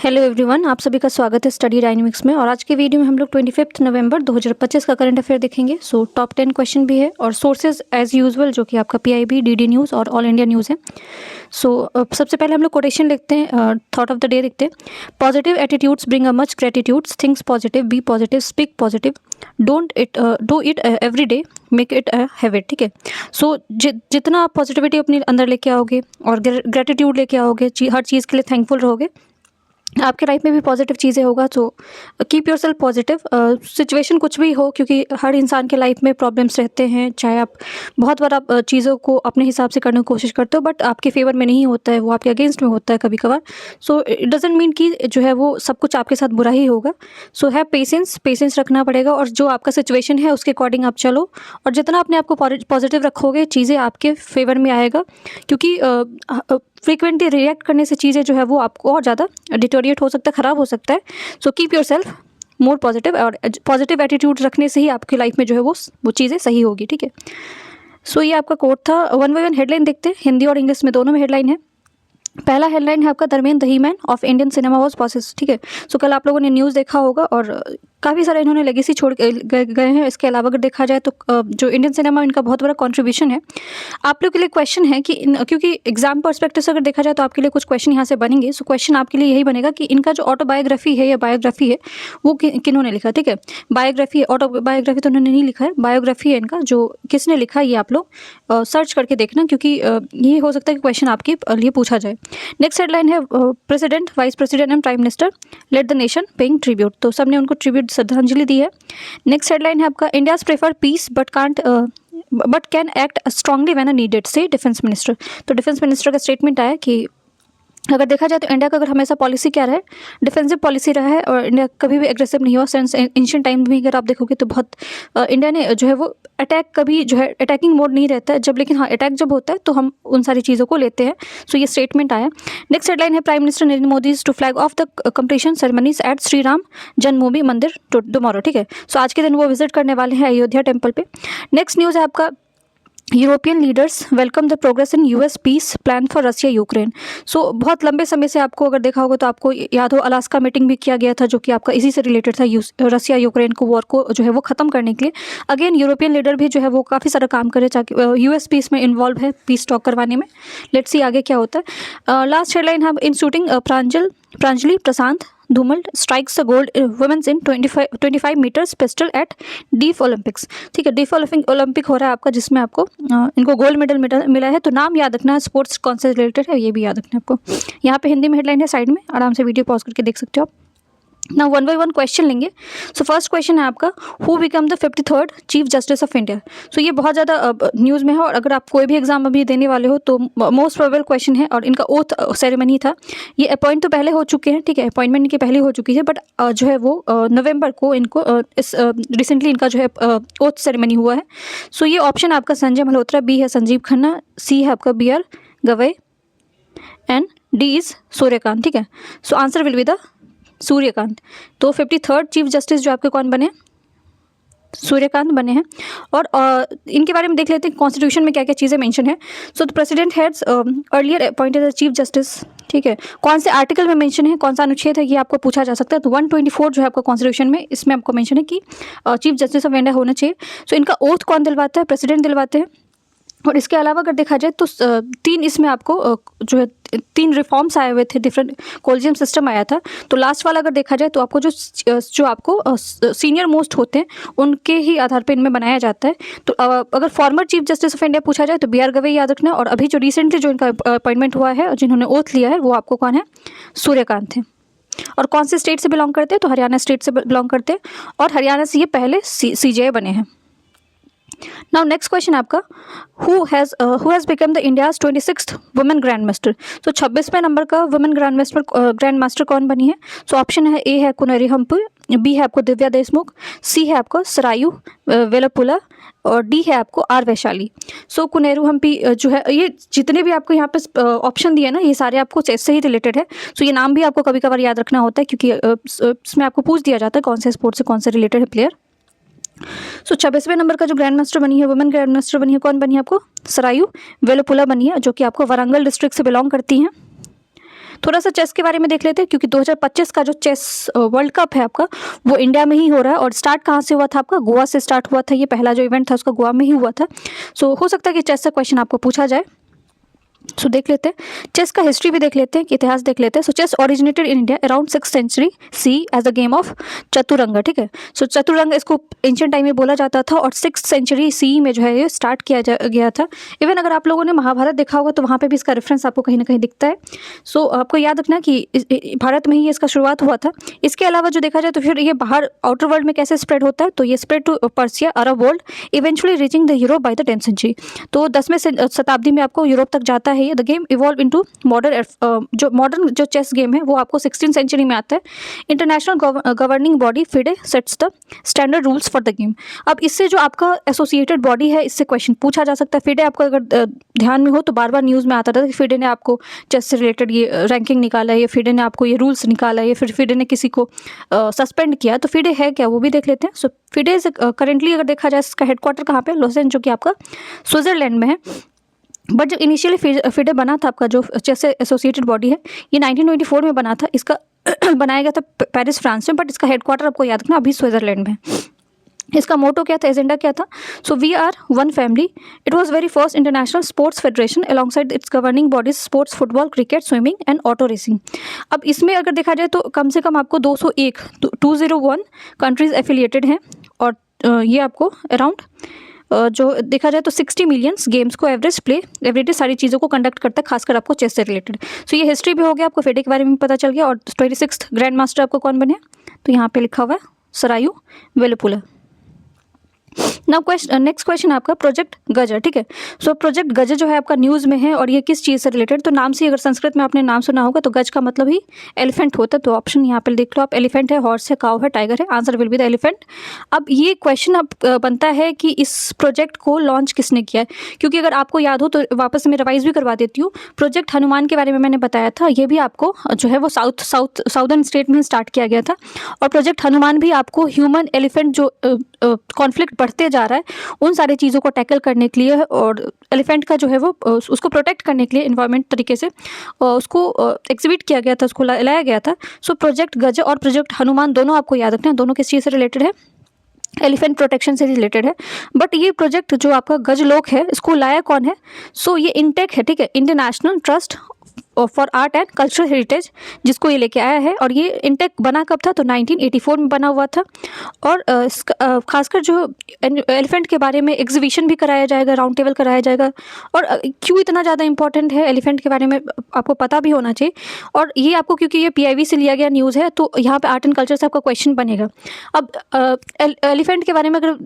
Hello everyone, आप सभी का स्वागत है स्टडी डायनेमिक्स में। और आज के वीडियो में हम लोग 25 नवंबर 2025 का करंट अफेयर देखेंगे। सो टॉप 10 क्वेश्चन भी है और सोर्सेज एज यूजुअल जो कि आपका पीआईबी, डीडी न्यूज़ और ऑल इंडिया न्यूज़ है। सो सबसे पहले हम लोग कोटेशन लिखते हैं, थॉट ऑफ द डे लिखते हैं। Positive attitudes bring a much gratitudes, thinks positive, be positive, speak positive, do it every day, make it a habit. ठीक है। सो जितना आप पॉजिटिविटी अपने अंदर लेके आओगे और ग्रेटिट्यूड लेके आओगे, हर चीज़ के लिए थैंकफुल रहोगे, आपके लाइफ में भी पॉजिटिव चीज़ें होगा। तो keep your self positive, situation कुछ भी हो, क्योंकि हर इंसान के लाइफ में प्रॉब्लम्स रहते हैं। चाहे आप बहुत बार आप चीज़ों को अपने हिसाब से करने की कोशिश करते हो, बट आपके फेवर में नहीं होता है, वो आपके अगेंस्ट में होता है कभी कभार। सो इट डजेंट मीन कि जो है वो सब कुछ आपके साथ बुरा ही होगा। सो हैव पेशेंस रखना पड़ेगा और जो आपका सिचुएशन है उसके अकॉर्डिंग आप चलो। और जितना अपने आप को पॉजिटिव रखोगे, चीज़ें आपके फेवर में आएगा। क्योंकि फ्रीक्वेंटली रिएक्ट करने से चीज़ें जो है वो आपको और ज़्यादा डिटोरिएट हो सकता है, ख़राब हो सकता है। So keep your self more positive, और पॉजिटिव एटीट्यूड रखने से ही आपकी लाइफ में जो है वो चीज़ें सही होगी। ठीक है। सो ये आपका कोट था। वन बाय वन हेडलाइन देखते हैं, हिंदी और इंग्लिश में दोनों में हेडलाइन है। पहला हेडलाइन है आपका, Dharmendra the he man of Indian cinema was possessed. ठीक है। सो कल आप लोगों ने न्यूज़ देखा होगा और काफ़ी सारे इन्होंने लेगेसी छोड़ गए हैं। इसके अलावा अगर देखा जाए तो जो इंडियन सिनेमा, इनका बहुत बड़ा कंट्रीब्यूशन है। आप लोग के लिए क्वेश्चन है कि क्योंकि एग्जाम पर्सपेक्टिव से अगर देखा जाए तो आपके लिए कुछ क्वेश्चन यहाँ से बनेंगे। सो क्वेश्चन आपके लिए यही बनेगा कि इनका जो ऑटोबायोग्राफी है या बायोग्राफी है वो किन्होंने लिखा। ठीक है। बायोग्राफी है, ऑटोबायोग्राफी तो उन्होंने नहीं लिखा है, बायोग्राफी है इनका, जो किसने लिखा ये आप लोग सर्च करके देखना, क्योंकि ये हो सकता है कि क्वेश्चन आपके लिए पूछा जाए। नेक्स्ट हेडलाइन है, president, vice president and prime minister let the nation paying tribute. तो सबने उनको ट्रिब्यूट, श्रद्धांजलि दी है। नेक्स्ट हेडलाइन है आपका, India's prefer peace but can act strongly when needed, says defence minister. तो डिफेंस मिनिस्टर का स्टेटमेंट आया कि अगर देखा जाए तो इंडिया का अगर हमेशा पॉलिसी क्या रहा है, डिफेंसिव पॉलिसी रहा है, और इंडिया कभी भी एग्रेसिव नहीं हुआ। सिंस एंशिएंट टाइम में अगर आप देखोगे तो बहुत इंडिया ने जो है वो अटैक, कभी जो है अटैकिंग मोड नहीं रहता है जब, लेकिन हाँ अटैक जब होता है तो हम उन सारी चीज़ों को लेते हैं। सो ये स्टेटमेंट आया। नेक्स्ट हेडलाइन है, prime minister Narendra Modi to flag off the completion ceremonies at Shri Ram Janmabhoomi Mandir tomorrow. ठीक है। सो आज के दिन वो विजिट करने वाले हैं अयोध्या टेम्पल पे। नेक्स्ट न्यूज़ है आपका, European leaders welcome the progress in US peace plan for Russia Ukraine. So बहुत लंबे समय से आपको अगर देखा होगा तो आपको याद हो, अलास्का मीटिंग भी किया गया था जो कि आपका इसी से रिलेटेड था, रशिया यूक्रेन को वॉर को जो है वो ख़त्म करने के लिए। अगेन यूरोपियन लीडर भी जो है वो काफ़ी सारा काम करे ताकि यूएस पीस में इन्वॉल्व है, पीस टॉक करवाने में। लेट्स सी आगे क्या होता है। लास्ट हेडलाइन है, in shooting Pranjali Prashant Dhumal strikes the gold women's in 25 metres pistol at deaf Olympics. ठीक है। डीफ ओलंपिक हो रहा है आपका, जिसमें आपको इनको गोल्ड मेडल मिला है। तो नाम याद रखना है, स्पोर्ट्स कौन से रिलेटेड है ये भी याद रखना है आपको। यहाँ पे हिंदी में हेडलाइन है, साइड में आराम से वीडियो पॉज करके देख सकते हो आप। ना वन बाय वन क्वेश्चन लेंगे। सो फर्स्ट क्वेश्चन है आपका, who become the 53rd chief justice of India. So ये बहुत ज़्यादा न्यूज़ में है, और अगर आप कोई भी एग्जाम अभी देने वाले हो तो मोस्ट प्रोबेबल क्वेश्चन है। और इनका ओथ सेरेमनी था, ये अपॉइंट तो पहले हो चुके हैं। ठीक है। अपॉइंटमेंट इनकी पहले हो चुकी है, बट जो है वो नवंबर को इनको इस रिसेंटली इनका जो है ओथ सेरेमनी हुआ है। सो ये ऑप्शन आपका संजय मल्होत्रा, बी है संजीव खन्ना, सी है आपका B R Gavai and D is Suryakant. ठीक है। So answer will be the Suryakant. तो 53rd चीफ जस्टिस जो आपके कौन बने, सूर्यकांत बने हैं। और इनके बारे में देख लेते हैं कॉन्स्टिट्यूशन में क्या क्या चीज़ें मेंशन है। So the president has earlier appointed as chief justice. ठीक है। कौन से आर्टिकल में मेंशन है, कौन सा अनुच्छेद है, ये आपको पूछा जा सकता है। तो 124 जो है आपका कॉन्स्टिट्यूशन में, इसमें आपको मेंशन है कि चीफ जस्टिस ऑफ इंडिया होना चाहिए। सो इनका ओथ कौन दिलवाता है, प्रेसिडेंट दिलवाते हैं। और इसके अलावा अगर देखा जाए तो 3 इसमें आपको जो है 3 रिफॉर्म्स आए हुए थे, डिफरेंट कोलिजियम सिस्टम आया था। तो लास्ट वाला अगर देखा जाए तो आपको जो आपको सीनियर मोस्ट होते हैं उनके ही आधार पर इनमें बनाया जाता है। तो अगर former chief justice of India पूछा जाए तो बी आर गवई याद रखना। और अभी जो रिसेंटली जो इनका अपॉइंटमेंट हुआ है और जिन्होंने ओथ लिया है वो आपको कौन है, सूर्यकांत थे। और कौन से स्टेट से बिलोंग करते हैं, तो हरियाणा स्टेट से बिलोंग करते हैं, और हरियाणा से ये पहले सीजेआई बने हैं। नाउ नेक्स्ट क्वेश्चन आपका, who has become the India's 26th women grand master. तो 26वें नंबर का वुमेन ग्रैंड मास्टर कौन बनी है। सो ऑप्शन है, ए है कुनेरी हम्पी, बी है आपको दिव्या देशमुख, सी है आपको सरायू वेलपुला, और डी है आपको आर वैशाली। सो कुनेरू हम्पी जो है, ये जितने भी आपको यहाँ पे ऑप्शन दिए ना, ये सारे आपको चेस से ही रिलेटेड है। सो ये नाम भी आपको कभी कभार याद रखना होता है, क्योंकि इसमें आपको पूछ दिया जाता है कौन से स्पोर्ट से कौन से रिलेटेड है प्लेयर। सो 26वें नंबर का जो ग्रैंड मास्टर बनी है, वुमेन ग्रैंड मास्टर बनी है, कौन बनी है आपको, सरायू वेलुपुला बनी है, जो कि आपको वारंगल डिस्ट्रिक्ट से बिलोंग करती हैं। थोड़ा सा चेस के बारे में देख लेते हैं, क्योंकि 2025 का जो चेस वर्ल्ड कप है आपका वो इंडिया में ही हो रहा है। और स्टार्ट कहाँ से हुआ था आपका? गोवा से स्टार्ट हुआ था। ये पहला जो इवेंट था उसका गोवा में ही हुआ था। सो हो सकता है कि चेस से क्वेश्चन आपको पूछा जाए। सो देख लेते हैं, चेस का हिस्ट्री भी देख लेते हैं कि इतिहास देख लेते हैं। So chess originated in India around 6th century C as a game of Chaturanga, ठीक है। सो चतुरंग इसको एंशियंट टाइम में बोला जाता था और 6th सेंचुरी सी में जो है ये स्टार्ट किया गया था। इवन अगर आप लोगों ने महाभारत देखा होगा तो वहाँ पे भी इसका रेफरेंस आपको कहीं ना कहीं दिखता है। सो आपको याद रखना कि भारत में ही इसका शुरुआत हुआ था। इसके अलावा जो देखा जाए तो फिर ये बाहर आउटर वर्ल्ड में कैसे स्प्रेड होता है, तो ये spread to Persia, Arab world, eventually reaching the Europe by the 10th century. तो 10वें शताब्दी में आपको यूरोप तक जाता है ये। The game evolve into modern जो चेस गेम है वो आपको 16th सेंचुरी में आता है। International governing body FIDE sets the standard rules for the game. अब इससे जो आपका एसोसिएटेड बॉडी है इससे क्वेश्चन पूछा जा सकता है। फिडे आपको अगर ध्यान में हो तो बार बार न्यूज़ में आता था कि फिडे ने आपको चेस से रिलेटेड ये रैंकिंग निकाला है, ये फिडे ने आपको ये रूल्स निकाला है, ये फिर फिडे ने किसी को सस्पेंड किया। तो फिडे है क्या वो भी देख लेते हैं। सो फिडे करेंटली अगर देखा जाए इसका हेडक्वार्टर कहाँ पे? लॉसेन, जो कि आपका स्विट्जरलैंड में है। बट जो इनिशियली फिडे बना था आपका जो चेस से एसोसिएटेड बॉडी है ये 1924 में बना था। इसका बनाया गया था पेरिस, फ्रांस में, बट इसका हेडक्वार्टर आपको याद रखना अभी स्विट्जरलैंड में। इसका मोटो क्या था, एजेंडा क्या था? So we are one family. It was very first international sports federation alongside its governing bodies sports, football, cricket, swimming and auto racing. अब इसमें अगर देखा जाए तो कम से कम आपको 201 कंट्रीज एफिलिएटेड हैं। और ये आपको अराउंड जो देखा जाए तो 60 मिलियंस गेम्स को एवरेज प्ले एवरेज सारी चीज़ों को कंडक्ट करता है, खासकर आपको चेस से रिलेटेड। सो ये हिस्ट्री भी हो गया, आपको फेडे के बारे में पता चल गया। और 26th ग्रैंड मास्टर आपको कौन बने? तो यहाँ पे लिखा हुआ है सरायू वेलुपुला। नाउ नेक्स्ट क्वेश्चन आपका प्रोजेक्ट गज, ठीक है। सो प्रोजेक्ट गज जो है आपका न्यूज़ में है और ये किस चीज़ से रिलेटेड? तो नाम से अगर संस्कृत में आपने नाम सुना होगा तो गज का मतलब ही एलिफेंट होता है। तो ऑप्शन यहाँ पे देख लो आप, एलिफेंट है, हॉर्स है, काव है, टाइगर है। Answer will be the elephant. अब ये क्वेश्चन अब बनता है कि इस प्रोजेक्ट को लॉन्च किसने किया है, क्योंकि अगर आपको याद हो तो वापस मैं रिवाइज भी करवा देती हूँ। प्रोजेक्ट हनुमान के बारे में मैंने बताया था, ये भी आपको जो है वो साउदर्न स्टेट में स्टार्ट किया गया था। और प्रोजेक्ट हनुमान भी आपको ह्यूमन एलिफेंट जो कॉन्फ्लिक्ट बढ़ते जा रहा है उन सारी चीज़ों को टैकल करने के लिए और एलिफेंट का जो है वो उसको प्रोटेक्ट करने के लिए इन्वायरमेंट तरीके से उसको एग्जिबिट किया गया था, उसको लाया गया था। सो प्रोजेक्ट गज और प्रोजेक्ट हनुमान दोनों आपको याद रखना है, दोनों किस चीज़ से रिलेटेड है? एलिफेंट प्रोटेक्शन से रिलेटेड है। बट ये प्रोजेक्ट जो आपका गज लोक है इसको लाया कौन है? सो ये इंटेक है, ठीक है, Indian national trust for art and cultural heritage, जिसको ये लेके आया है। और ये इंटेक बना कब था? तो 1984 में बना हुआ था। और खासकर जो एलिफेंट के बारे में एग्जीबिशन भी कराया जाएगा, राउंड टेबल कराया जाएगा। और क्यों इतना ज़्यादा इंपॉर्टेंट है एलिफेंट के बारे में आपको पता भी होना चाहिए। और ये आपको क्योंकि ये PIB से लिया गया न्यूज़ है तो यहाँ पे आर्ट एंड कल्चर से आपका क्वेश्चन बनेगा। अब एलिफेंट के बारे में अगर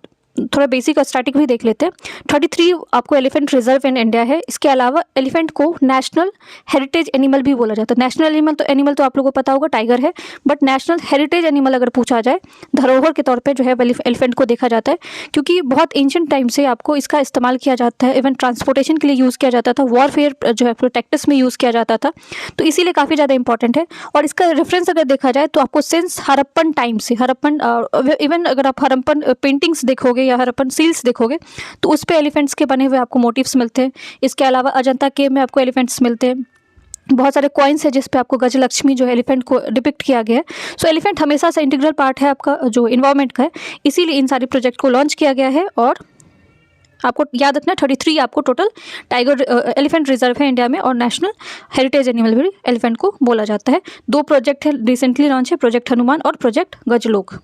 थोड़ा बेसिक और स्टैटिक भी देख लेते हैं। 33 आपको एलिफेंट रिजर्व इन इंडिया है। इसके अलावा एलिफेंट को नेशनल हेरिटेज एनिमल भी बोला जाता है। नेशनल एनिमल तो आप लोगों को पता होगा टाइगर है, बट नेशनल हेरिटेज एनिमल अगर पूछा जाए, धरोहर के तौर पे जो है एलिफेंट को देखा जाता है, क्योंकि बहुत एंशिएंट टाइम से आपको इसका इस्तेमाल किया जाता है। इवन ट्रांसपोर्टेशन के लिए यूज़ किया जाता था, वॉरफेयर जो है प्रोटेक्टिस में यूज़ किया जाता था, तो इसीलिए काफ़ी ज़्यादा इंपॉर्टेंट है। और इसका रेफरेंस अगर देखा जाए तो आपको सिंस हड़प्पन टाइम से, हड़प्पन इवन अगर आप हड़प्पन पेंटिंग्स देखोगे या हड़प्पन सील्स देखोगे तो उस पे एलिफेंट्स के बने हुए आपको मोटिव्स मिलते हैं। इसके अलावा अजंता केव में आपको एलिफेंट्स मिलते हैं। बहुत सारे कॉइन्स है जिस पे आपको गजलक्ष्मी जो है एलिफेंट को डिपिक्ट किया गया है। सो एलिफेंट हमेशा से इंटीग्रल पार्ट है आपका जो इन्वायरमेंट का है, इसीलिए इन सारे प्रोजेक्ट को लॉन्च किया गया है। और आपको याद रखना 33 आपको टोटल टाइगर एलिफेंट रिजर्व है इंडिया में और नेशनल हेरिटेज एनिमल भी एलिफेंट को बोला जाता है। 2 प्रोजेक्ट है रिसेंटली लॉन्च है, प्रोजेक्ट हनुमान और प्रोजेक्ट गजलोक।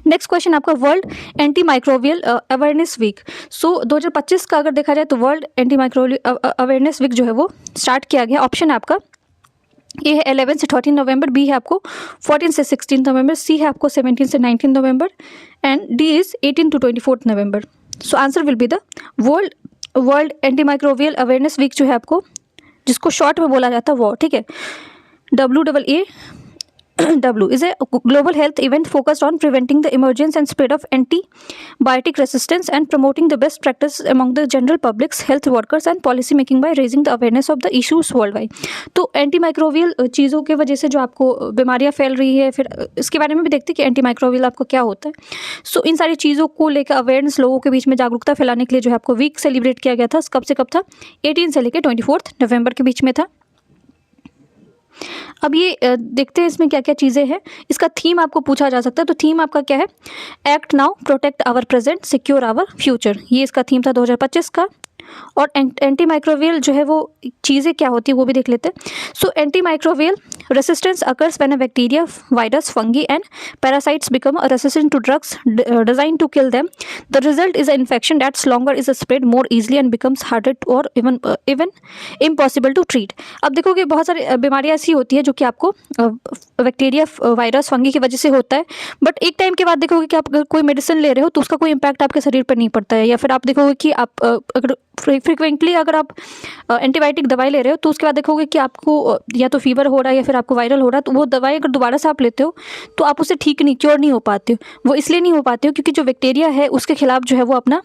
नेक्स्ट क्वेश्चन आपका world anti microbial awareness week. So 2025 का अगर देखा जाए तो world anti microbial awareness week जो है वो स्टार्ट किया गया। ऑप्शन है आपका ए है 11 से 13 नवंबर, बी है आपको 14 से 16 नवंबर, सी है आपको 17 से 19 नवंबर and D is 18 to 24 November. So answer will be the world anti microbial awareness week जो है आपको, जिसको शॉर्ट में बोला जाता है वॉर, ठीक है, WAAW is a global health event focused on preventing the emergence and spread of antibiotic resistance and promoting the best practice among the general publics, health workers and policy making by raising the awareness of the issues worldwide। तो antimicrobial चीज़ों के वजह से जो आपको बीमारियां फैल रही है, फिर इसके बारे में भी देखते हैं कि एंटीमाइक्रोबियल आपको क्या होता है। सो इन सारी चीज़ों को लेकर अवेयरनेस लोगों के बीच में जागरूकता फैलाने के लिए जो है आपको वीक सेलिब्रेट किया गया था। कब से कब था? 18 से लेकर 24 नवंबर के बीच में था। अब ये देखते हैं इसमें क्या क्या चीज़ें हैं। इसका थीम आपको पूछा जा सकता है, तो थीम आपका क्या है, act now protect our present secure our future, ये इसका थीम था 2025 का। और एंटी माइक्रोवियल जो है वो चीज़ें क्या होती है वो भी देख लेते हैं। So anti microbial resistance occurs when a bacteria, virus, fungi and parasites become a resistant to drugs design to kill them. The result is a infection that's longer is spread more easily and becomes harder or even impossible to treat. अब देखोगे बहुत सारी बीमारियाँ ऐसी होती है जो कि आपको बैक्टीरिया, वायरस, फंगी की वजह से होता है, बट एक टाइम के बाद देखोगे कि आप अगर कोई मेडिसिन ले रहे हो तो उसका कोई इम्पैक्ट आपके शरीर पर नहीं पड़ता है। या फिर आप देखोगे कि आप अगर फ्रिक्वेंटली अगर आप एंटीबायोटिक दवाई ले रहे हो तो उसके बाद देखोगे कि आपको या तो फीवर हो रहा है या फिर आपको वायरल हो रहा है, तो वो दवाई अगर दोबारा से आप लेते हो तो आप उससे ठीक नहीं, क्योर नहीं हो पाते हो। वो इसलिए नहीं हो पाते हो क्योंकि जो बैक्टीरिया है उसके खिलाफ जो है वो अपना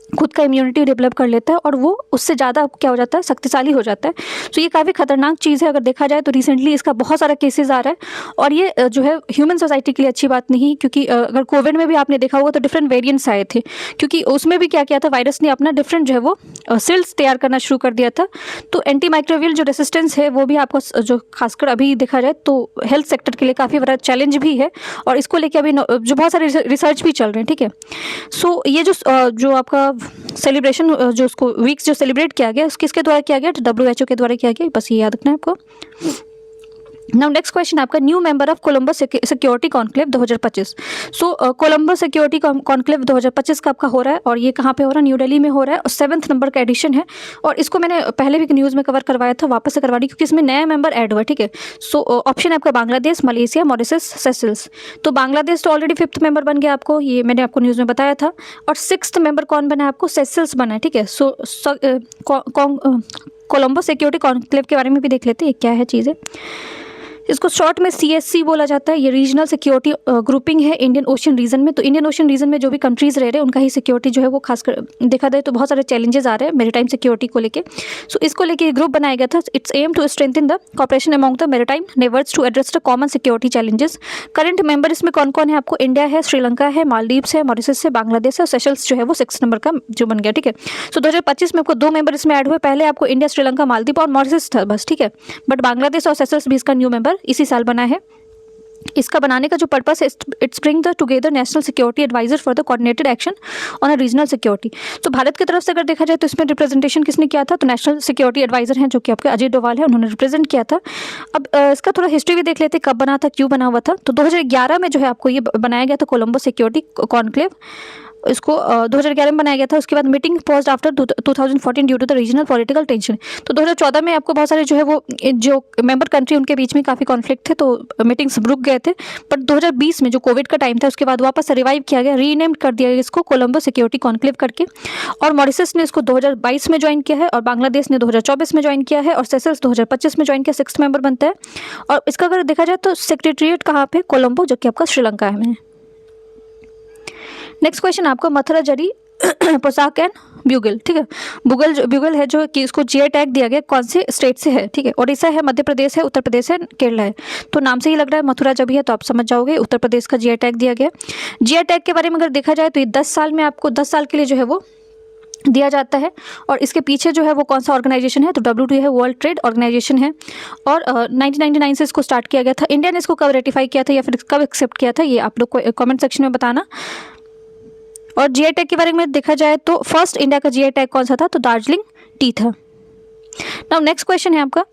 खुद का इम्यूनिटी डेवलप कर लेता है और वो उससे ज़्यादा क्या हो जाता है, शक्तिशाली हो जाता है। तो ये काफ़ी खतरनाक चीज़ है। अगर देखा जाए तो रिसेंटली इसका बहुत सारा केसेस आ रहा है और ये जो है ह्यूमन सोसाइटी के लिए अच्छी बात नहीं, क्योंकि अगर कोविड में भी आपने देखा होगा तो डिफरेंट वेरिएंट्स आए थे, क्योंकि उसमें भी क्या किया था, वायरस ने अपना डिफरेंट जो है वो सेल्स तैयार करना शुरू कर दिया था। तो एंटी माइक्रोवियल जो रेसिस्टेंस है वो भी आपको जो खासकर अभी देखा जाए तो हेल्थ सेक्टर के लिए काफ़ी बड़ा चैलेंज भी है और इसको लेकर अभी जो बहुत सारे रिसर्च भी चल रहे हैं। ठीक है, सो ये जो आपका सेलिब्रेशन जो उसको वीक्स जो सेलिब्रेट किया गया किसके द्वारा किया गया, तो WHO के द्वारा किया गया, बस ये याद रखना है आपको। नाउ नेक्स्ट क्वेश्चन आपका, new member of Colombo security conclave 2025। So Colombo security conclave 2025 का आपका हो रहा है और ये कहाँ पे हो रहा है, न्यू दिल्ली में हो रहा है और 7th नंबर का एडिशन है। और इसको मैंने पहले भी न्यूज़ में कवर करवाया था, वापस से करवा दी क्योंकि इसमें नया मेंबर ऐड हुआ है। ठीक है, सो ऑप्शन है आपका बांग्लादेश, मलेशिया, मॉरिशस, सेशल्स। तो बांग्लादेश तो ऑलरेडी 5th मेंबर बन गया आपको, ये मैंने आपको न्यूज़ में बताया था। और 6th मेंबर कौन बना है आपको, सेशल्स बना है। ठीक है, सो कोलंबो सिक्योरिटी कॉन्क्लेव के बारे में भी देख लेते हैं क्या है चीज़ें। इसको शॉर्ट में CSC बोला जाता है। ये रीजनल सिक्योरिटी ग्रुपिंग है इंडियन ओशन रीजन में। तो इंडियन ओशन रीजन में जो भी कंट्रीज रह रहे हैं उनका ही सिक्योरिटी जो है वो खासकर देखा जाए तो बहुत सारे चैलेंजेस आ रहे हैं मेरीटाइम सिक्योरिटी को लेके। सो इसको लेके ग्रुप बनाया गया था। It's aim to strengthen the cooperation among the maritime neighbours to address the common security challenges. Current member इसमें कौन कौन है आपको, इंडिया है, श्रीलंका है, मालदीव्स है, मॉरिशस है, बांग्लादेश है और सेशल्स जो है वो 6 नंबर का जो बन गया। ठीक है, सो 2025 में आपको 2 मेंबर इसमें ऐड हुए। पहले आपको इंडिया, श्रीलंका, मालदीव और मॉरिशस था बस। ठीक है, बट बांग्लादेश और सेशल्स भी इसका न्यू मेंबर इसी साल बना है। इसका बनाने का जो पर्पस है, it's bring the together national security advisor for the coordinated action on a regional security. तो भारत की तरफ से अगर देखा जाए तो इसमें रिप्रेजेंटेशन किसने किया था, तो नेशनल सिक्योरिटी एडवाइजर हैं जो कि आपके अजय डोवाल है, उन्होंने रिप्रेजेंट किया था। अब इसका थोड़ा हिस्ट्री भी देख लेते कब बना था, क्यों बना हुआ था। तो 2011 में जो है आपको ये बनाया गया था कोलंबो सिक्योरिटी कॉन्क्लेव। इसको 2011 में बनाया गया था। उसके बाद meeting paused after 2014 due to the regional political tension. तो 2014 में आपको बहुत सारे जो है वो जो मेंबर कंट्री उनके बीच में काफ़ी कॉन्फ्लिक्ट थे, तो मीटिंग्स रुक गए थे। बट 2020 में जो कोविड का टाइम था उसके बाद वापस रिवाइव किया गया, रीनेम्ड कर दिया गया इसको कोलंबो सिक्योरिटी कॉन्क्लेव करके। और मॉरिशस ने इसको 2022 में ज्वाइन किया है और बांग्लादेश ने 2024 में ज्वाइन किया है और सेशल्स 2025 में ज्वाइन किया, 6th मेंबर बनता है। और इसका अगर देखा जाए तो सेक्रेटरीट कहाँ पे, कोलंबो, जो कि आपका श्रीलंका में। नेक्स्ट क्वेश्चन आपको, मथुरा जरी पोशाक एंड ब्यूगल। ठीक है, ब्यूगल है जो कि इसको GI टैग दिया गया, कौन से स्टेट से है। ठीक है, उड़ीसा है, मध्य प्रदेश है, उत्तर प्रदेश है, केरला है। तो नाम से ही लग रहा है मथुरा जब है तो आप समझ जाओगे उत्तर प्रदेश का GI टैग दिया गया। GI टैग के बारे में अगर देखा जाए तो ये 10 साल में आपको 10 साल के लिए जो है वो दिया जाता है। और इसके पीछे जो है वो कौन सा ऑर्गेनाइजेशन है, तो WTO है, वर्ल्ड ट्रेड ऑर्गेनाइजेशन है। और 1999 से इसको स्टार्ट किया गया था। इंडिया ने इसको कब रेटिफाई किया था या फिर कब एक्सेप्ट किया था, ये आप लोग को कमेंट सेक्शन में बताना। और GI टैग के बारे में देखा जाए तो फर्स्ट इंडिया का GI टैग कौन सा था, तो दार्जिलिंग टी था। नाउ नेक्स्ट क्वेश्चन है आपका,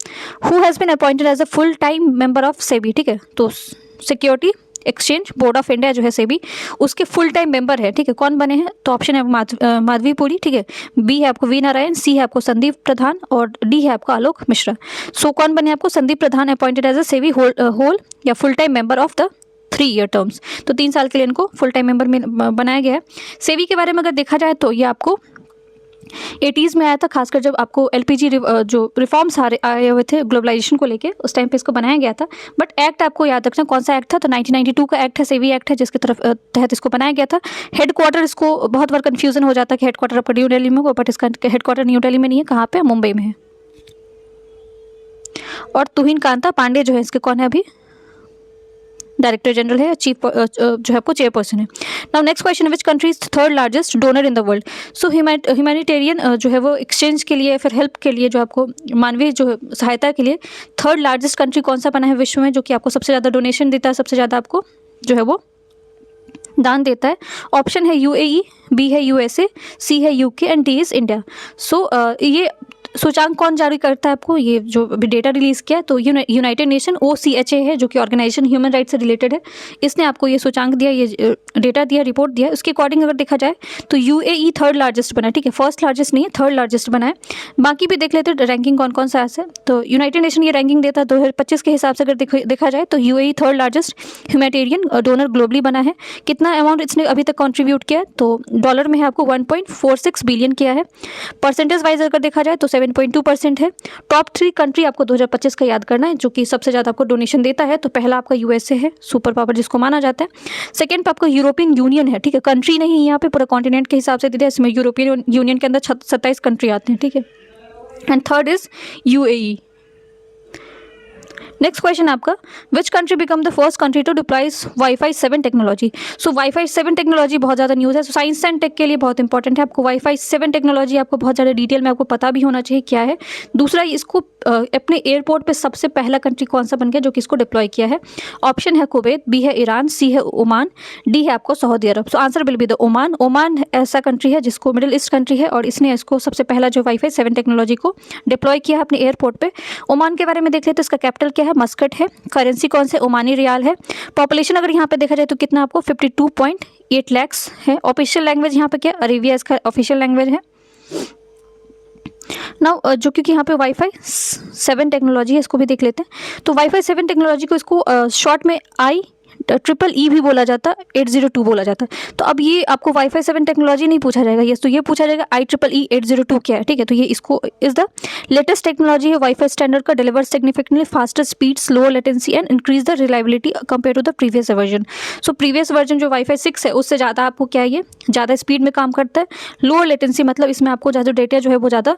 who has been appointed as a full time member of SEBI. ठीक है, तो security exchange board of India जो है सेबी, उसके फुल टाइम मेंबर है। ठीक है, कौन बने हैं, तो ऑप्शन है माधवी पुरी, ठीक है, बी है आपको वी नारायण, सी है आपको संदीप प्रधान और डी है आपको आलोक मिश्रा। सो कौन बने आपको, Sandeep Pradhan appointed as a SEBI whole या full time member of the 3 year terms. तो 3 साल के लिए इनको फुल टाइम मेंबर में बनाया गया है। सेबी के बारे में अगर देखा जाए तो ये आपको 80s में आया था, खासकर जब आपको LPG जो रिफॉर्म्स आए हुए थे ग्लोबलाइजेशन को लेके, उस टाइम पे इसको बनाया गया था। बट एक्ट आपको याद रखना कौन सा एक्ट था, तो 1992 का एक्ट है, सेबी एक्ट है, जिसके तहत इसको बनाया गया था। हेडक्वार्टर, इसको बहुत बार कन्फ्यूजन हो जाता है कि हेडक्वार्टर आपका न्यू दिल्ली में होगा, बट इसका हेडक्वार्टर न्यू दिल्ली में नहीं है, कहाँ पे, मुंबई में है। और तुहिन कांता पांडे जो है इसके कौन है अभी, डायरेक्टर जनरल है, चीफ जो है आपको चेयरपर्सन है। नाउ नेक्स्ट क्वेश्चन है, which country is third largest donor in the world. So humanitarian जो है वो एक्सचेंज के लिए, फिर हेल्प के लिए, जो आपको मानवीय जो सहायता के लिए थर्ड लार्जेस्ट कंट्री कौन सा बना है विश्व में, जो कि आपको सबसे ज़्यादा डोनेशन देता है, सबसे ज़्यादा आपको जो है वो दान देता है। ऑप्शन है यूएई, बी है यूएसए, सी है UK and D is India. So ये सूचांक कौन जारी करता है आपको, ये जो अभी डेटा रिलीज किया है तो यूनाइटेड नेशन OCHA है, जो कि ऑर्गेनाइजेशन ह्यूमन राइट्स से रिलेटेड है। इसने आपको ये सूचांक दिया, ये डेटा दिया, रिपोर्ट दिया। उसके अकॉर्डिंग अगर देखा जाए तो यूएई थर्ड लार्जेस्ट बना है, ठीक है, फर्स्ट लार्जेस्ट नहीं है, थर्ड लार्जेस्ट बना है। बाकी भी देख लेते हैं रैंकिंग कौन कौन सा है। तो यूनाइटेड नेशन ये रैंकिंग देता है 2025 के हिसाब से अगर देखा जाए तो UAE third largest humanitarian donor globally बना है। कितना अमाउंट इसने अभी तक कॉन्ट्रीब्यूट किया है, तो डॉलर में है आपको 1.46 बिलियन किया है। परसेंटेज वाइज अगर देखा जाए तो 7.2% है। टॉप 3 कंट्री आपको 2025 का याद करना है, जो कि सबसे ज़्यादा आपको डोनेशन देता है। तो पहला आपका यूएसए है, सुपर पावर जिसको माना जाता है। सेकंड पे आपको यूरोपियन यूनियन है, ठीक है, कंट्री नहीं, यहाँ पे पूरा कॉन्टिनेंट के हिसाब से दिया है, इसमें यूरोपियन यूनियन के अंदर 27 कंट्री आते हैं, ठीक है। And third is UAE. Next question आपका, which country become the first country to deploys WiFi 7 technology. So WiFi 7 technology बहुत ज़्यादा न्यूज़ है, साइंस एंड टेक के लिए बहुत इंपॉर्टेंट है। आपको वाईफाई 7 टेक्नोलॉजी आपको बहुत ज़्यादा डिटेल में आपको पता भी होना चाहिए क्या है। दूसरा, इसको अपने एयरपोर्ट पे सबसे पहला कंट्री कौन सा बन गया जो कि इसको डिप्लॉय किया है। ऑप्शन है कुवैत, बी है ईरान, सी है ओमान, डी है आपको Saudi Arab. So answer will be the Oman. Oman ऐसा कंट्री है जिसको मिडिल ईस्ट कंट्री है और इसने इसको सबसे पहला जो वाईफाई 7 टेक्नोलॉजी को डिप्लॉय किया है अपने एयरपोर्ट पे। ओमान के बारे में देख लेते हैं, इसका कैपिटल क्या है, मस्कट है। करेंसी कौन से, ओमानी रियाल है। पॉपुलेशन अगर यहाँ पे देखा जाए तो कितना आपको 52.8 लाख है। ऑफिशियल लैंग्वेज यहाँ पे क्या, अरेबिया इसका ऑफिशियल लैंग्वेज है। नाउ जो क्योंकि यहाँ पे वाईफाई 7 टेक्नोलॉजी है, इसको भी देख लेते हैं। तो वाईफाई 7 टेक्नोलॉजी को इसको शॉर्ट में IEEE भी बोला जाता है, 802 बोला जाता है। तो अब ये आपको वाईफाई 7 टेक्नोलॉजी नहीं पूछा जाएगा, ये तो ये पूछा जाएगा IEEE 802 क्या है, ठीक है। तो ये इसको इज द लेटेस्ट टेक्नोलॉजी है वाईफाई स्टैंडर्ड का, deliver significantly faster speeds, lower latency and increase the reliability compare to the previous version. So previous version जो वाईफाई 6 है उससे ज़्यादा आपको क्या है, ये ज़्यादा स्पीड में काम करता है। लोअर लेटेंसी मतलब इसमें आपको ज़्यादा डेटा जो है वो ज़्यादा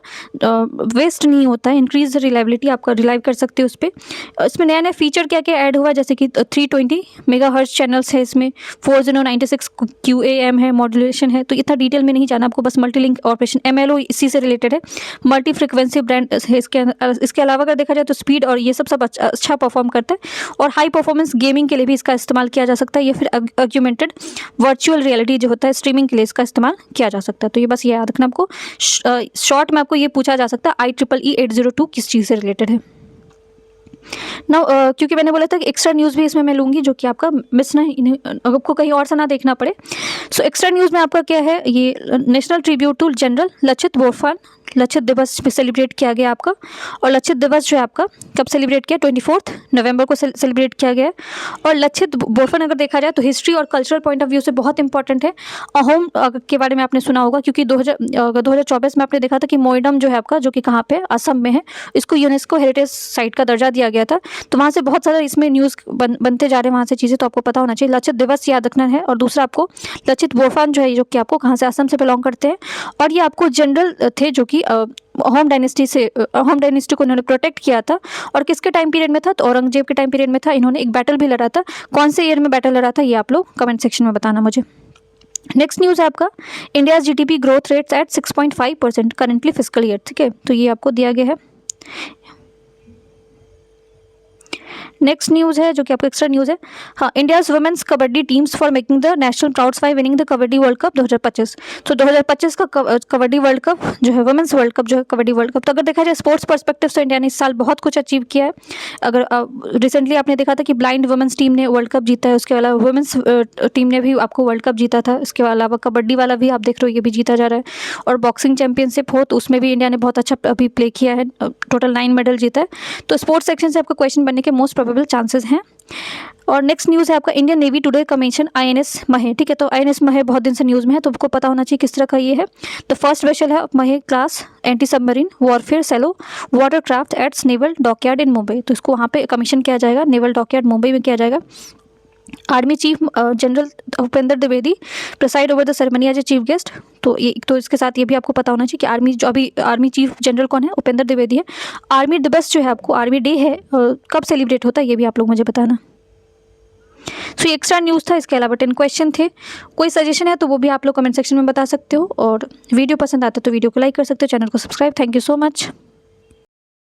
वेस्ट नहीं होता है। इंक्रीज द रिलायबिलिटी, आपका रिलाइव कर सकते हो उस पर। इसमें नया नया फीचर क्या क्या ऐड हुआ है, जैसे कि 320 मेगाहर्ट्ज चैनल्स है, इसमें 4096 QAM है, मॉड्यूलेशन है। तो इतना डिटेल में नहीं जाना आपको, बस मल्टी लिंक ऑपरेशन MLO इसी से रिलेटेड है। मल्टी फ्रिक्वेंसी ब्रांड है इसके अलावा अगर देखा जाए तो स्पीड और ये सब अच्छा परफॉर्म करता है। और हाई परफॉर्मेंस गेमिंग के लिए भी इसका इस्तेमाल किया जा सकता है, या फिर ऑग्यूमेंटेड वर्चुअल रियलिटी जो होता है स्ट्रीमिंग के लिए इसका इस्तेमाल किया जा सकता है। तो ये बस ये याद रखना आपको, शॉर्ट में आपको ये पूछा जा सकता है IEEE 802 किस चीज़ से रिलेटेड है। नाउ क्योंकि मैंने बोला था कि एक्स्ट्रा न्यूज़ भी इसमें मैं लूँगी जो कि आपका मिस ना, आपको कहीं और से ना देखना पड़े। सो एक्स्ट्रा न्यूज़ में आपका क्या है, ये national tribute to general Lachit Borphukan Lachit Divas पे सेलिब्रेट किया गया आपका। और लचित दिवस जो है आपका कब सेलिब्रेट किया, 24 नवंबर को सेलिब्रेट किया गया है। और लचित बोरफुकन अगर देखा जाए तो हिस्ट्री और कल्चरल पॉइंट ऑफ व्यू से बहुत इंपॉर्टेंट है। अहोम के बारे में आपने सुना होगा, क्योंकि 2024 में आपने देखा था कि मोइडम जो है आपका, जो कि कहाँ पे, असम में है, इसको यूनेस्को हेरिटेज साइट का दर्जा दिया गया था। तो वहाँ से बहुत सारा इसमें न्यूज़ बनते जा रहे हैं वहाँ से चीज़ें, तो आपको पता होना चाहिए। लचित दिवस याद रखना है। और दूसरा आपको लचित बोरफुकन जो है, जो कि आपको कहाँ से, असम से बिलोंग करते हैं। और ये आपको जनरल थे जो कि होम डायनेस्टी को इन्होंने प्रोटेक्ट किया था। और किसके टाइम पीरियड में था, तो औरंगजेब के टाइम पीरियड में था। इन्होंने एक बैटल भी लड़ा था, कौन से ईयर में बैटल लड़ा था ये आप लोग कमेंट सेक्शन में बताना मुझे। नेक्स्ट न्यूज़ है आपका, India GDP growth rates eight 6.5% currently physical year, ठीक है। तो ये आपको दिया गया है। नेक्स्ट न्यूज़ है जो कि आपका एक्स्ट्रा न्यूज़ है, हाँ, India's women's kabaddi teams for making the national prouds by winning the kabaddi world cup 2025। तो 2025 का कबड्डी वर्ल्ड कप जो है, वुमेन्स वर्ल्ड कप जो है, कबड्डी वर्ल्ड कप। तो अगर देखा जाए स्पोर्ट्स पर्सपेक्टिव से इंडिया ने इस साल बहुत कुछ अचीव किया है। अगर रिसेंटली आपने देखा था कि ब्लाइंड वुमेन्स टीम ने वर्ल्ड कप जीता है, उसके अलावा वुमेन्स टीम ने भी आपको वर्ल्ड कप जीता था। इसके अलावा कबड्डी वाला भी आप देख रहे हो, ये भी जीता जा रहा है। और बॉक्सिंग चैंपियनशिप हो तो उसमें भी इंडिया ने बहुत अच्छा अभी प्ले किया है, टोटल 9 मेडल जीता है। तो स्पोर्ट्स सेक्शन से आपका क्वेश्चन बनने के मोस्ट प्रोबेबल चांसेस हैं। और नेक्स्ट न्यूज़ है आपका, Indian navy today commission INS महे, ठीक है। तो INS महे बहुत दिन से न्यूज़ में है, तो आपको पता होना चाहिए किस तरह का ये है। तो फर्स्ट वेसल है महे क्लास एंटी सबमरीन वॉरफेयर सेलो वाटरक्राफ्ट एट्स नेवल डॉकयार्ड इन मुंबई। तो इसको वहाँ पे कमीशन किया जाएगा, नेवल डॉकयार्ड मुंबई में किया जाएगा। Army chief general Upendra Dwivedi preside over the ceremony as a chief guest. तो ये, तो इसके साथ ये भी आपको पता होना चाहिए कि आर्मी चीफ जनरल कौन है, उपेंद्र द्विवेदी है। आर्मी दिवस जो है आपको, आर्मी डे है, कब सेलिब्रेट होता है ये भी आप लोग मुझे बताना। सो ये एक्स्ट्रा न्यूज़ था, इसके अलावा 10 क्वेश्चन थे। कोई सजेशन है तो वो भी आप लोग कमेंट सेक्शन में बता सकते हो, और वीडियो पसंद आता है तो वीडियो को लाइक कर सकते हो, चैनल को subscribe. Thank you so much.